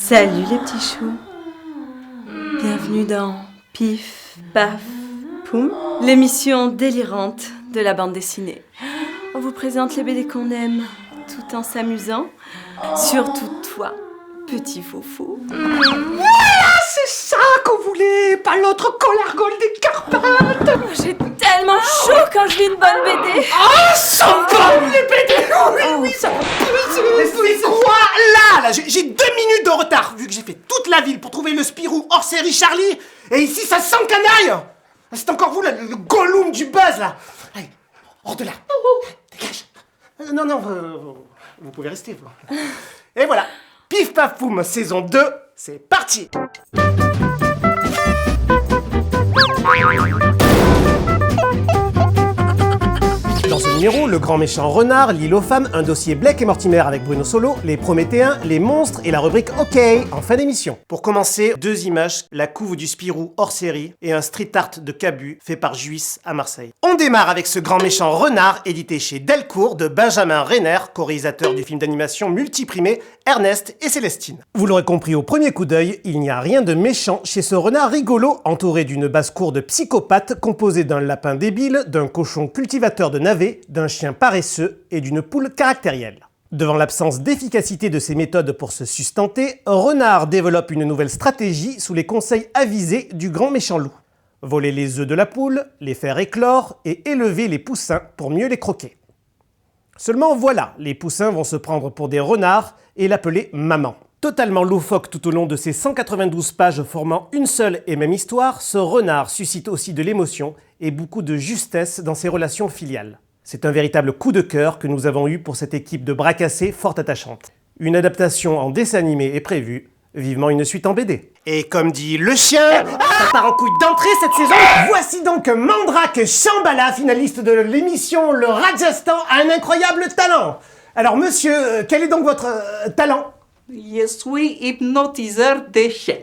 Salut les petits choux. Bienvenue dans Pif, Paf, Poum, l'émission délirante de la bande dessinée. On vous présente les BD qu'on aime, tout en s'amusant. Surtout toi, petit foufou. Voilà, c'est ça qu'on voulait, pas l'autre colargole des Carpates. J'ai tellement chaud quand je lis une bonne BD. Ah, ça va, les BD. Oui, ça va. Mais c'est quoi là j'ai 2 minutes de retard, vu que j'ai fait toute la ville pour trouver le Spirou hors série Charlie. Et ici, ça sent canaille. C'est encore vous, là, le Gollum du buzz, là. Allez, hors de là. Dégage. Non, vous pouvez rester, vous. Et voilà, Pif Paf Poum, saison 2, c'est parti. Dans ce numéro, le grand méchant renard, l'île aux femmes, un dossier Blake et Mortimer avec Bruno Solo, les Prométhéens, les monstres et la rubrique OK en fin d'émission. Pour commencer, 2 images, la couve du Spirou hors série et un street art de Cabu fait par Juice à Marseille. On démarre avec ce grand méchant renard édité chez Delcourt de Benjamin Renner, co-réalisateur du film d'animation multiprimé Ernest et Célestine. Vous l'aurez compris au premier coup d'œil, il n'y a rien de méchant chez ce renard rigolo entouré d'une basse-cour de psychopathes composée d'un lapin débile, d'un cochon cultivateur de navets, d'un chien paresseux et d'une poule caractérielle. Devant l'absence d'efficacité de ses méthodes pour se sustenter, Renard développe une nouvelle stratégie sous les conseils avisés du grand méchant loup. Voler les œufs de la poule, les faire éclore et élever les poussins pour mieux les croquer. Seulement voilà, les poussins vont se prendre pour des renards et l'appeler maman. Totalement loufoque tout au long de ces 192 pages formant une seule et même histoire, ce renard suscite aussi de l'émotion et beaucoup de justesse dans ses relations filiales. C'est un véritable coup de cœur que nous avons eu pour cette équipe de bras cassés fort attachante. Une adaptation en dessin animé est prévue, vivement une suite en BD. Et comme dit le chien, ça part en couille d'entrée cette saison. Voici donc Mandrake Shambhala, finaliste de l'émission Le Rajasthan a un incroyable talent. Alors monsieur, quel est donc votre talent ? Je suis hypnotiseur des chiens.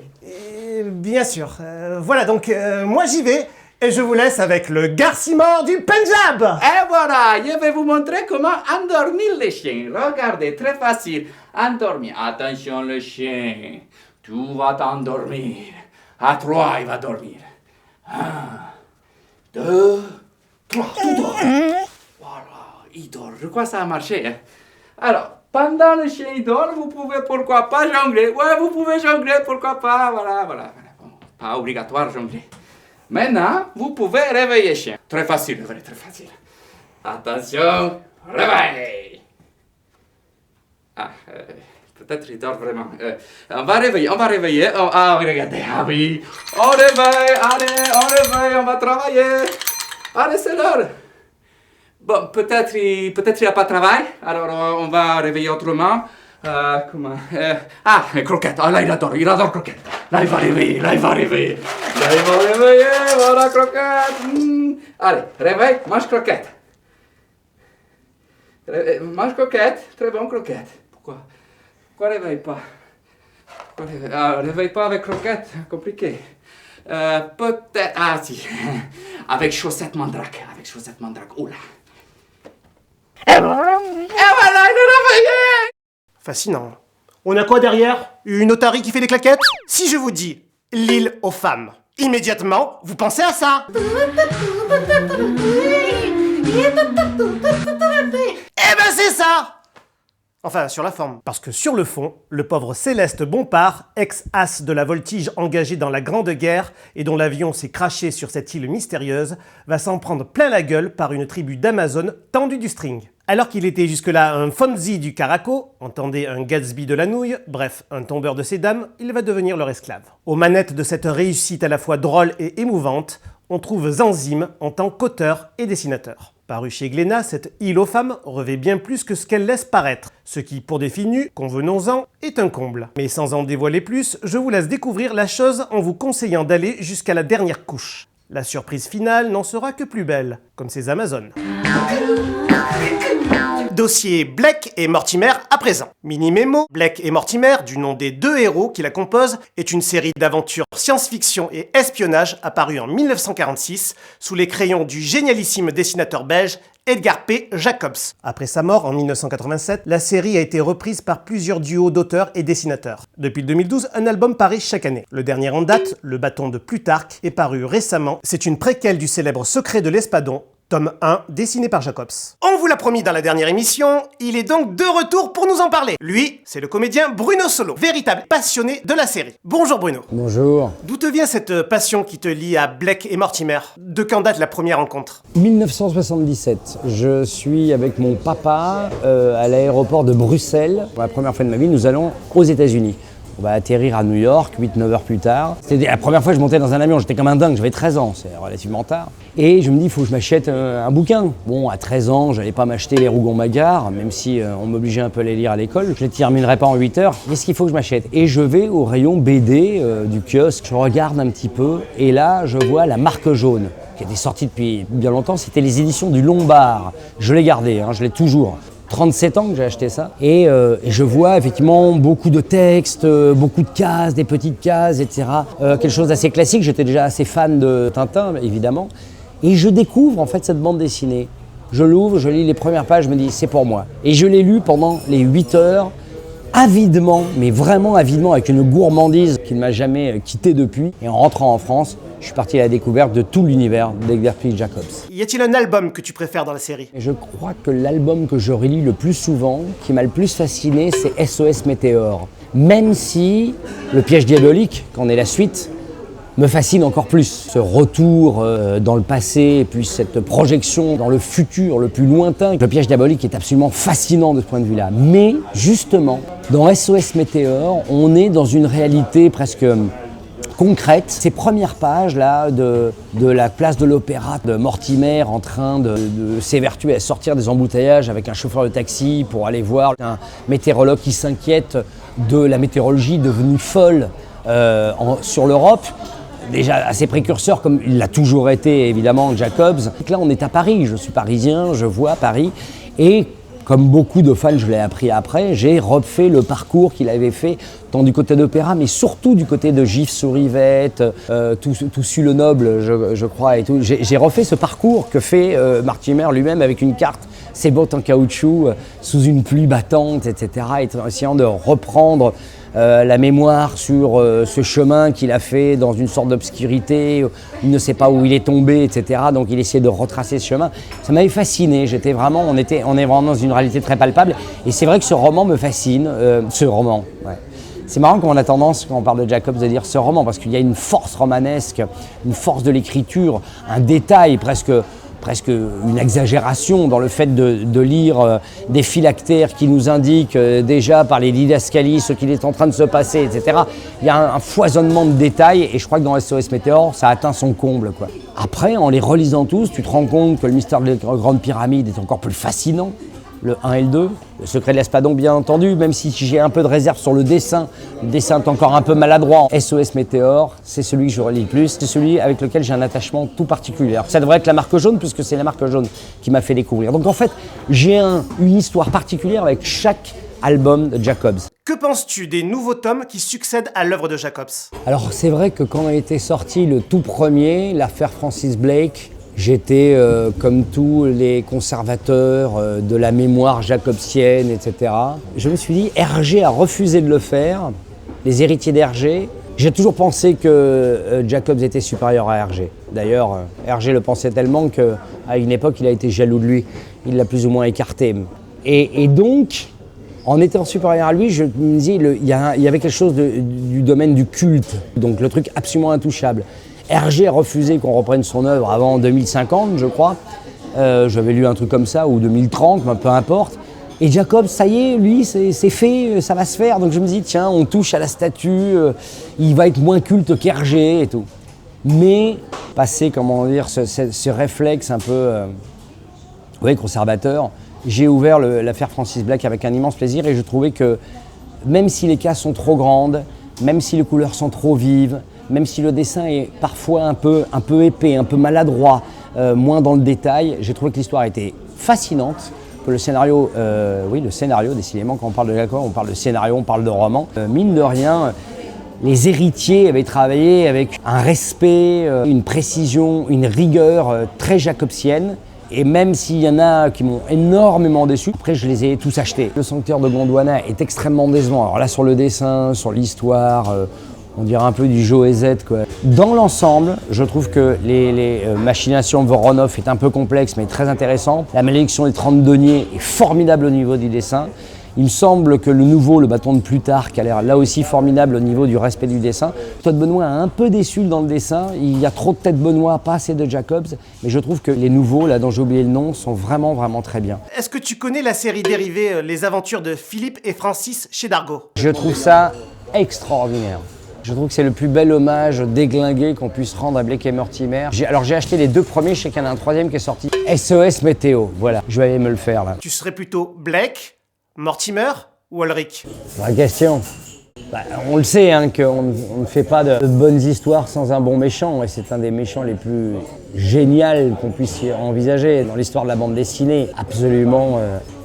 Bien sûr. Voilà donc, moi j'y vais. Et je vous laisse avec le Garcimore du Punjab. Et voilà, je vais vous montrer comment endormir les chiens. Regardez, très facile. Endormir. Attention le chien. Tu vas t'endormir. À 3, il va dormir. 1, 2, 3. Tout dort. Voilà, il dort. Je crois que ça a marché. Hein. Alors, pendant le chien dort, vous pouvez pourquoi pas jongler. Ouais, vous pouvez jongler, pourquoi pas. Voilà. Bon, pas obligatoire jongler. Maintenant, vous pouvez réveiller le chien. Très facile, très facile. Attention, réveil. Peut-être il dort vraiment. On va réveiller. Regardez, oui. On réveille, on va travailler. Allez, c'est l'heure. Bon, peut-être il n'a pas de travail, alors on va réveiller autrement. Croquette. Ah, là, il adore croquette. Là, il va réveiller. Voilà, croquette. Allez, réveille, mange croquette. Mange croquette, très bon croquette. Pourquoi réveille pas? Réveille pas avec croquette, compliqué. Peut-être, si. Avec chaussette mandrake, oula. Et voilà, il est réveillé. Fascinant. On a quoi derrière? Une otarie qui fait des claquettes? Si je vous dis l'île aux femmes, immédiatement, vous pensez à ça? Eh ben c'est ça! Enfin, sur la forme. Parce que sur le fond, le pauvre Céleste Bompard, ex-as de la voltige engagé dans la Grande Guerre et dont l'avion s'est craché sur cette île mystérieuse, va s'en prendre plein la gueule par une tribu d'Amazones tendue du string. Alors qu'il était jusque-là un Fonzie du Caraco, entendez un Gatsby de la nouille, bref, un tombeur de ces dames, il va devenir leur esclave. Aux manettes de cette réussite à la fois drôle et émouvante, on trouve Zanzim en tant qu'auteur et dessinateur. Paru chez Glénat, cette île aux femmes revêt bien plus que ce qu'elle laisse paraître, ce qui, pour des filles nues, convenons-en, est un comble. Mais sans en dévoiler plus, je vous laisse découvrir la chose en vous conseillant d'aller jusqu'à la dernière couche. La surprise finale n'en sera que plus belle, comme ces Amazones. dossier Blake et Mortimer à présent. Mini-mémo, Blake et Mortimer, du nom des deux héros qui la composent, est une série d'aventures science-fiction et espionnage apparue en 1946 sous les crayons du génialissime dessinateur belge Edgar P. Jacobs. Après sa mort en 1987, la série a été reprise par plusieurs duos d'auteurs et dessinateurs. Depuis 2012, un album paraît chaque année. Le dernier en date, Le bâton de Plutarque, est paru récemment. C'est une préquelle du célèbre Secret de l'Espadon, tome 1, dessiné par Jacobs. On vous l'a promis dans la dernière émission, il est donc de retour pour nous en parler. Lui, c'est le comédien Bruno Solo, véritable passionné de la série. Bonjour Bruno. Bonjour. D'où te vient cette passion qui te lie à Blake et Mortimer? De quand date la première rencontre? 1977. Je suis avec mon papa à l'aéroport de Bruxelles. Pour la première fois de ma vie, nous allons aux États-Unis. On va atterrir à New York 8-9 heures plus tard. C'était la première fois que je montais dans un avion, j'étais comme un dingue, j'avais 13 ans, c'est relativement tard. Et je me dis, il faut que je m'achète un bouquin. Bon, à 13 ans, j'allais pas m'acheter les Rougon-Macquart, même si on m'obligeait un peu à les lire à l'école. Je les terminerai pas en 8 heures. Qu'est-ce qu'il faut que je m'achète? Et je vais au rayon BD du kiosque, je regarde un petit peu, et là, je vois La Marque Jaune, qui était sortie depuis bien longtemps. C'était les éditions du Lombard. Je l'ai gardé, je l'ai toujours. 37 ans que j'ai acheté ça et je vois effectivement beaucoup de textes, beaucoup de cases, des petites cases, etc. Quelque chose d'assez classique, j'étais déjà assez fan de Tintin évidemment et je découvre en fait cette bande dessinée. Je l'ouvre, je lis les premières pages, je me dis c'est pour moi. Et je l'ai lu pendant les 8 heures, avidement, mais vraiment avidement, avec une gourmandise qui ne m'a jamais quitté depuis. Et en rentrant en France, je suis parti à la découverte de tout l'univers d'Edgar P. Jacobs. Y a-t-il un album que tu préfères dans la série? Je crois que l'album que je relis le plus souvent, qui m'a le plus fasciné, c'est SOS Météore. Même si Le Piège Diabolique, qu'en est la suite, me fascine encore plus. Ce retour dans le passé et puis cette projection dans le futur le plus lointain. Le Piège Diabolique est absolument fascinant de ce point de vue-là. Mais justement, dans SOS Météore, on est dans une réalité presque concrète. Ces premières pages là de la place de l'Opéra de Mortimer en train de s'évertuer à sortir des embouteillages avec un chauffeur de taxi pour aller voir un météorologue qui s'inquiète de la météorologie devenue folle sur l'Europe. Déjà assez précurseur comme il l'a toujours été évidemment Jacobs. Et là on est à Paris, je suis parisien, je vois Paris et comme beaucoup de fans, je l'ai appris après, j'ai refait le parcours qu'il avait fait tant du côté d'Opéra, mais surtout du côté de Gif-sur-Yvette, Toussus-le-Noble, je crois, et tout. J'ai refait ce parcours que fait Mortimer lui-même avec une carte, ses bottes en caoutchouc, sous une pluie battante, etc., et essayant de reprendre la mémoire sur ce chemin qu'il a fait dans une sorte d'obscurité, il ne sait pas où il est tombé, etc. Donc il essayait de retracer ce chemin. Ça m'avait fasciné, on est vraiment dans une réalité très palpable. Et c'est vrai que ce roman me fascine, ce roman. Ouais. C'est marrant qu'on a tendance, quand on parle de Jacobs, de dire ce roman, parce qu'il y a une force romanesque, une force de l'écriture, un détail presque une exagération dans le fait de lire des phylactères qui nous indiquent déjà par les didascalies ce qu'il est en train de se passer, etc. Il y a un foisonnement de détails et je crois que dans SOS Météore, ça atteint son comble, quoi. Après, en les relisant tous, tu te rends compte que le mystère de la Grande Pyramide est encore plus fascinant. Le 1 et le 2, Le Secret de l'Espadon bien entendu, même si j'ai un peu de réserve sur le dessin est encore un peu maladroit. SOS Météore, c'est celui que je relis le plus, c'est celui avec lequel j'ai un attachement tout particulier. Alors, ça devrait être La Marque Jaune, puisque c'est La Marque Jaune qui m'a fait découvrir. Donc en fait, j'ai une histoire particulière avec chaque album de Jacobs. Que penses-tu des nouveaux tomes qui succèdent à l'œuvre de Jacobs? Alors c'est vrai que quand a été sorti le tout premier, l'affaire Francis Blake, j'étais, comme tous les conservateurs de la mémoire jacobsienne, etc. Je me suis dit, Hergé a refusé de le faire, les héritiers d'Hergé. J'ai toujours pensé que Jacobs était supérieur à Hergé. D'ailleurs, Hergé le pensait tellement qu'à une époque, il a été jaloux de lui. Il l'a plus ou moins écarté. Et donc, en étant supérieur à lui, je me disais, il y avait quelque chose du domaine du culte, donc le truc absolument intouchable. Hergé a refusé qu'on reprenne son œuvre avant 2050, je crois. J'avais lu un truc comme ça, ou 2030, peu importe. Et Jacobs, ça y est, lui, c'est fait, ça va se faire. Donc je me dis, tiens, on touche à la statue, il va être moins culte qu'Hergé et tout. Mais, passé, comment dire, ce réflexe un peu conservateur, j'ai ouvert l'affaire Francis Blake avec un immense plaisir et je trouvais que, même si les cases sont trop grandes, même si les couleurs sont trop vives, même si le dessin est parfois un peu épais, un peu maladroit, moins dans le détail, j'ai trouvé que l'histoire était fascinante, que le scénario, décidément, quand on parle de Jacob, on parle de scénario, on parle de roman. Mine de rien, les héritiers avaient travaillé avec un respect, une précision, une rigueur très jacobsienne. Et même s'il y en a qui m'ont énormément déçu, après je les ai tous achetés. Le Sanctuaire de Gondwana est extrêmement décevant. Alors là, sur le dessin, sur l'histoire, on dirait un peu du Joe Z, quoi. Dans l'ensemble, je trouve que les machinations de Voronov est un peu complexe, mais très intéressant. La malédiction des 30 deniers est formidable au niveau du dessin. Il me semble que le nouveau, le bâton de Plutarque, a l'air là aussi formidable au niveau du respect du dessin. Todd Benoît a un peu déçu dans le dessin. Il y a trop de tête Benoît, pas assez de Jacobs. Mais je trouve que les nouveaux, là dont j'ai oublié le nom, sont vraiment, vraiment très bien. Est-ce que tu connais la série dérivée Les aventures de Philippe et Francis chez Dargaud? Je trouve ça extraordinaire. Je trouve que c'est le plus bel hommage déglingué qu'on puisse rendre à Blake et Mortimer. J'ai acheté les 2 premiers, je sais qu'il y en a un 3e qui est sorti. SOS Météo, voilà, je vais aller me le faire là. Tu serais plutôt Blake, Mortimer ou Ulrich? Vraie question. On le sait hein, qu'on ne fait pas de bonnes histoires sans un bon méchant, et c'est un des méchants les plus géniaux qu'on puisse envisager dans l'histoire de la bande dessinée. Absolument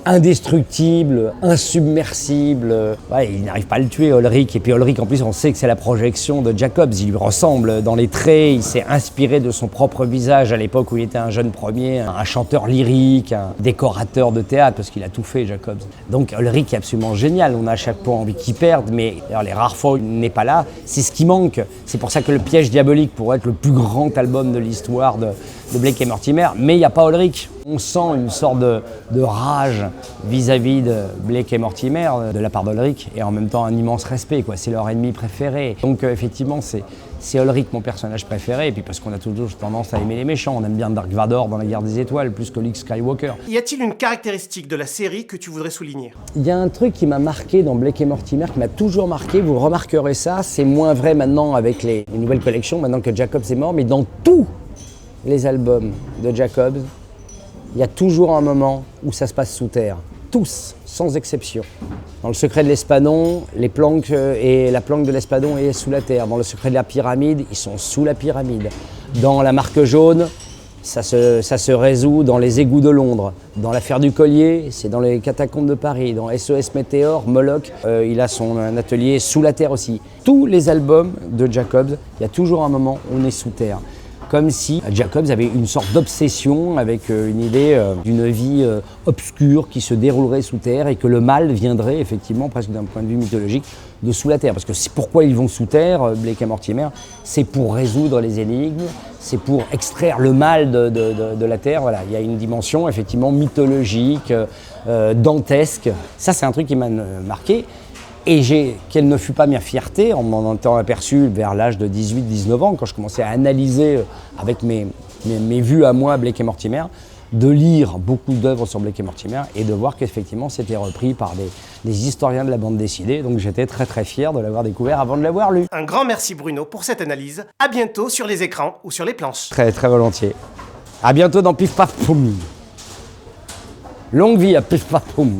indestructible, insubmersible. Ouais, il n'arrive pas à le tuer, Ulrich. Et puis Ulrich, en plus, on sait que c'est la projection de Jacobs. Il lui ressemble dans les traits. Il s'est inspiré de son propre visage à l'époque où il était un jeune premier, un chanteur lyrique, un décorateur de théâtre, parce qu'il a tout fait, Jacobs. Donc Ulrich est absolument génial. On a à chaque fois envie qu'il perde, mais d'ailleurs, les rares fois où il n'est pas là, c'est ce qui manque. C'est pour ça que Le Piège diabolique pourrait être le plus grand album de l'histoire de Blake et Mortimer, mais il n'y a pas Ulrich. On sent une sorte de rage vis-à-vis de Blake et Mortimer de la part d'Ulrich, et en même temps un immense respect, quoi. C'est leur ennemi préféré. Donc effectivement, c'est Ulrich mon personnage préféré, et puis parce qu'on a toujours tendance à aimer les méchants. On aime bien Dark Vador dans La Guerre des Étoiles, plus que Luke Skywalker. Y a-t-il une caractéristique de la série que tu voudrais souligner? Il y a un truc qui m'a marqué dans Blake et Mortimer, qui m'a toujours marqué, vous remarquerez ça, c'est moins vrai maintenant avec les nouvelles collections, maintenant que Jacobs est mort, mais dans tous les albums de Jacobs, il y a toujours un moment où ça se passe sous terre. Tous, sans exception. Dans Le Secret de l'Espadon, les planques et la planque de l'Espadon est sous la terre. Dans Le Secret de la Pyramide, ils sont sous la pyramide. Dans La Marque jaune, ça se résout dans les égouts de Londres. Dans L'Affaire du collier, c'est dans les catacombes de Paris. Dans SOS Météor, Moloch, il a son atelier sous la terre aussi. Tous les albums de Jacobs, il y a toujours un moment où on est sous terre. Comme si Jacobs avait une sorte d'obsession avec une idée d'une vie obscure qui se déroulerait sous terre, et que le mal viendrait effectivement, presque d'un point de vue mythologique, de sous la terre. Parce que c'est pourquoi ils vont sous terre, Blake et Mortimer, c'est pour résoudre les énigmes, c'est pour extraire le mal de la terre. Voilà, il y a une dimension effectivement mythologique, dantesque. Ça, c'est un truc qui m'a marqué. Et quelle ne fut pas ma fierté en m'en étant aperçu vers l'âge de 18-19 ans, quand je commençais à analyser avec mes vues à moi Blake et Mortimer, de lire beaucoup d'œuvres sur Blake et Mortimer et de voir qu'effectivement c'était repris par des historiens de la bande dessinée. Donc j'étais très très fier de l'avoir découvert avant de l'avoir lu. Un grand merci Bruno pour cette analyse. À bientôt sur les écrans ou sur les planches. Très très volontiers. À bientôt dans Pif Paf Poum. Longue vie à Pif Paf Poum.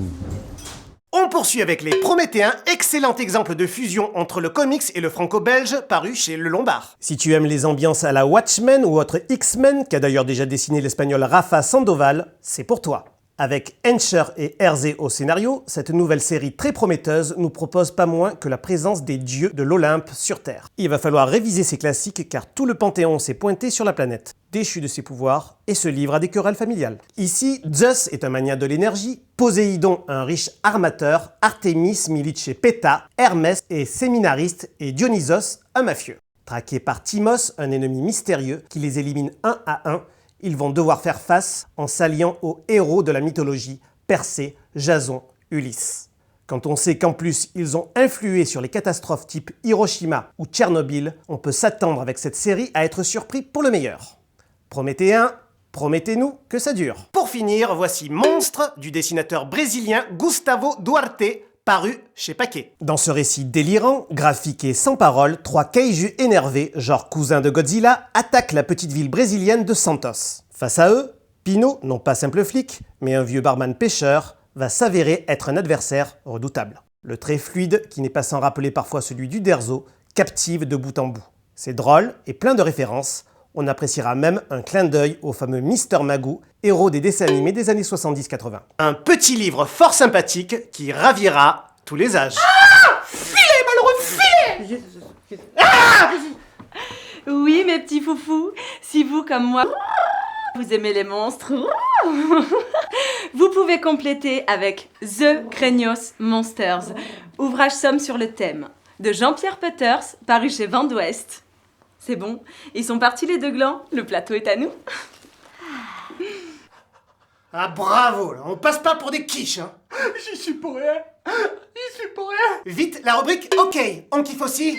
On poursuit avec Les Prométhéens, excellent exemple de fusion entre le comics et le franco-belge, paru chez Le Lombard. Si tu aimes les ambiances à la Watchmen ou autre X-Men, qu'a d'ailleurs déjà dessiné l'espagnol Rafa Sandoval, c'est pour toi. Avec Encher et Herzé au scénario, cette nouvelle série très prometteuse nous propose pas moins que la présence des dieux de l'Olympe sur Terre. Il va falloir réviser ces classiques car tout le panthéon s'est pointé sur la planète, déchu de ses pouvoirs et se livre à des querelles familiales. Ici, Zeus est un mania de l'énergie, Poséidon un riche armateur, Artémis milite chez Péta, Hermès est séminariste et Dionysos un mafieux. Traqués par Timos, un ennemi mystérieux qui les élimine un à un, ils vont devoir faire face en s'alliant aux héros de la mythologie, Persée, Jason, Ulysse. Quand on sait qu'en plus ils ont influé sur les catastrophes type Hiroshima ou Tchernobyl, on peut s'attendre avec cette série à être surpris pour le meilleur. Prométhéens, promettez-nous que ça dure. Pour finir, voici Monstre du dessinateur brésilien Gustavo Duarte, paru chez Paquet. Dans ce récit délirant, graphique et sans parole, 3 kaijus énervés, genre cousins de Godzilla, attaquent la petite ville brésilienne de Santos. Face à eux, Pino, non pas simple flic, mais un vieux barman pêcheur, va s'avérer être un adversaire redoutable. Le trait fluide, qui n'est pas sans rappeler parfois celui du Derzo, captive de bout en bout. C'est drôle et plein de références, On appréciera même un clin d'œil au fameux Mr. Magoo, héros des dessins animés des années 70-80. Un petit livre fort sympathique qui ravira tous les âges. Ah, filet, malheureux, filet. Oui, mes petits foufous, si vous, comme moi, vous aimez les monstres, vous pouvez compléter avec The Craignos Monsters, ouvrage somme sur le thème, de Jean-Pierre Peters, paru chez Vent d'Ouest. C'est bon, ils sont partis les deux glands, le plateau est à nous. Ah bravo, là. On passe pas pour des quiches, hein. J'y suis pour rien. J'y suis pour rien. Vite, la rubrique OK, on kiffe aussi.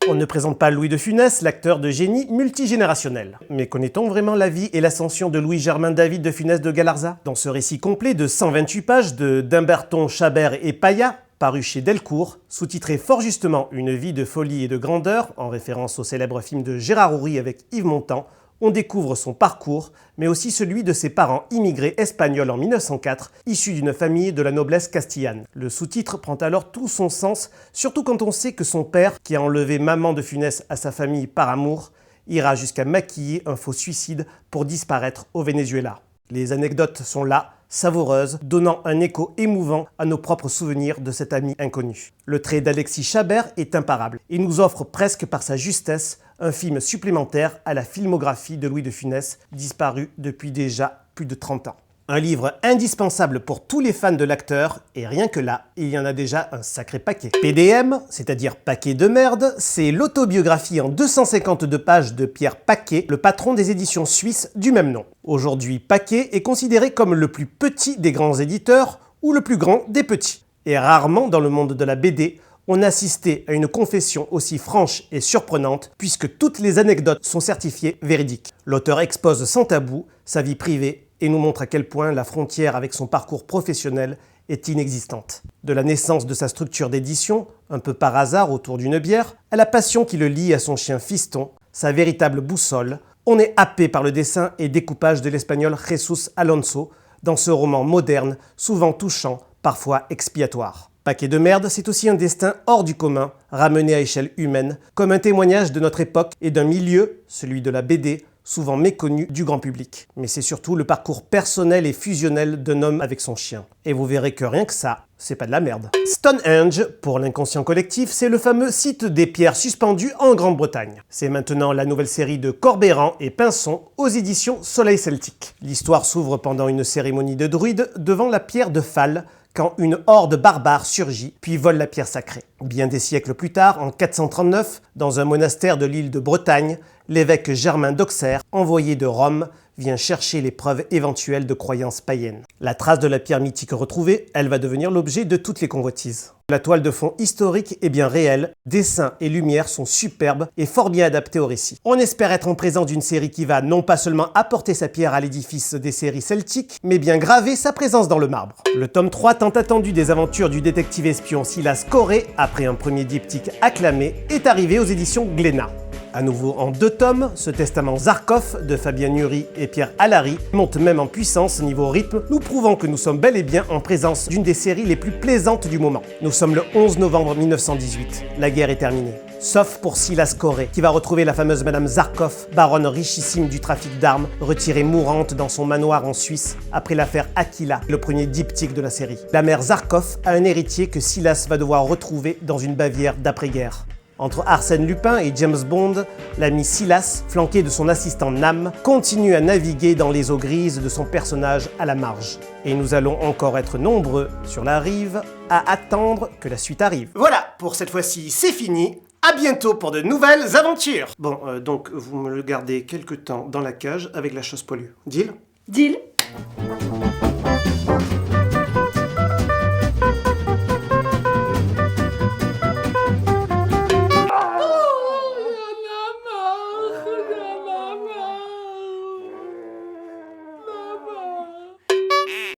On ne présente pas Louis de Funès, l'acteur de génie multigénérationnel. Mais connaît-on vraiment la vie et l'ascension de Louis-Germain David de Funès de Galarza? Dans ce récit complet de 128 pages de Dimberton, Chabert et Paya, paru chez Delcourt, sous-titré fort justement Une vie de folie et de grandeur, en référence au célèbre film de Gérard Houry avec Yves Montand, on découvre son parcours, mais aussi celui de ses parents immigrés espagnols en 1904, issus d'une famille de la noblesse castillane. Le sous-titre prend alors tout son sens, surtout quand on sait que son père, qui a enlevé maman de Funès à sa famille par amour, ira jusqu'à maquiller un faux suicide pour disparaître au Venezuela. Les anecdotes sont là, savoureuses, donnant un écho émouvant à nos propres souvenirs de cet ami inconnu. Le trait d'Alexis Chabert est imparable et nous offre presque par sa justesse un film supplémentaire à la filmographie de Louis de Funès, disparu depuis déjà plus de 30 ans. Un livre indispensable pour tous les fans de l'acteur, et rien que là, il y en a déjà un sacré paquet. PDM, c'est-à-dire Paquet de merde, c'est l'autobiographie en 252 pages de Pierre Paquet, le patron des éditions suisses du même nom. Aujourd'hui, Paquet est considéré comme le plus petit des grands éditeurs, ou le plus grand des petits. Et rarement dans le monde de la BD, on assistait à une confession aussi franche et surprenante, puisque toutes les anecdotes sont certifiées véridiques. L'auteur expose sans tabou sa vie privée et nous montre à quel point la frontière avec son parcours professionnel est inexistante. De la naissance de sa structure d'édition, un peu par hasard autour d'une bière, à la passion qui le lie à son chien Fiston, sa véritable boussole, on est happé par le dessin et découpage de l'espagnol Jesus Alonso dans ce roman moderne, souvent touchant, parfois expiatoire. Paquet de merde, c'est aussi un destin hors du commun, ramené à échelle humaine, comme un témoignage de notre époque et d'un milieu, celui de la BD, souvent méconnu du grand public. Mais c'est surtout le parcours personnel et fusionnel d'un homme avec son chien. Et vous verrez que rien que ça, c'est pas de la merde. Stonehenge, pour l'inconscient collectif, c'est le fameux site des pierres suspendues en Grande-Bretagne. C'est maintenant la nouvelle série de Corbeyran et Pinson aux éditions Soleil Celtique. L'histoire s'ouvre pendant une cérémonie de druides devant la pierre de Fall, quand une horde barbare surgit, puis vole la pierre sacrée. Bien des siècles plus tard, en 439, dans un monastère de l'île de Bretagne, l'évêque Germain d'Auxerre, envoyé de Rome, vient chercher les preuves éventuelles de croyances païennes. La trace de la pierre mythique retrouvée, elle va devenir l'objet de toutes les convoitises. La toile de fond historique est bien réelle, dessins et lumière sont superbes et fort bien adaptés au récit. On espère être en présence d'une série qui va non pas seulement apporter sa pierre à l'édifice des séries celtiques, mais bien graver sa présence dans le marbre. Le tome 3 tant attendu des aventures du détective espion Silas Corey, après un premier diptyque acclamé, est arrivé aux éditions Glénat. À nouveau en 2 tomes, ce testament Zarkov de Fabien Nury et Pierre Allary monte même en puissance niveau rythme, nous prouvant que nous sommes bel et bien en présence d'une des séries les plus plaisantes du moment. Nous sommes le 11 novembre 1918. La guerre est terminée. Sauf pour Silas Corey, qui va retrouver la fameuse Madame Zarkov, baronne richissime du trafic d'armes, retirée mourante dans son manoir en Suisse après l'affaire Aquila, le premier diptyque de la série. La mère Zarkov a un héritier que Silas va devoir retrouver dans une Bavière d'après-guerre. Entre Arsène Lupin et James Bond, l'ami Silas, flanqué de son assistant Nam, continue à naviguer dans les eaux grises de son personnage à la marge. Et nous allons encore être nombreux sur la rive à attendre que la suite arrive. Voilà, pour cette fois-ci, c'est fini. À bientôt pour de nouvelles aventures. Bon, donc vous me le gardez quelque temps dans la cage avec la chose poilue. Deal ? Deal ?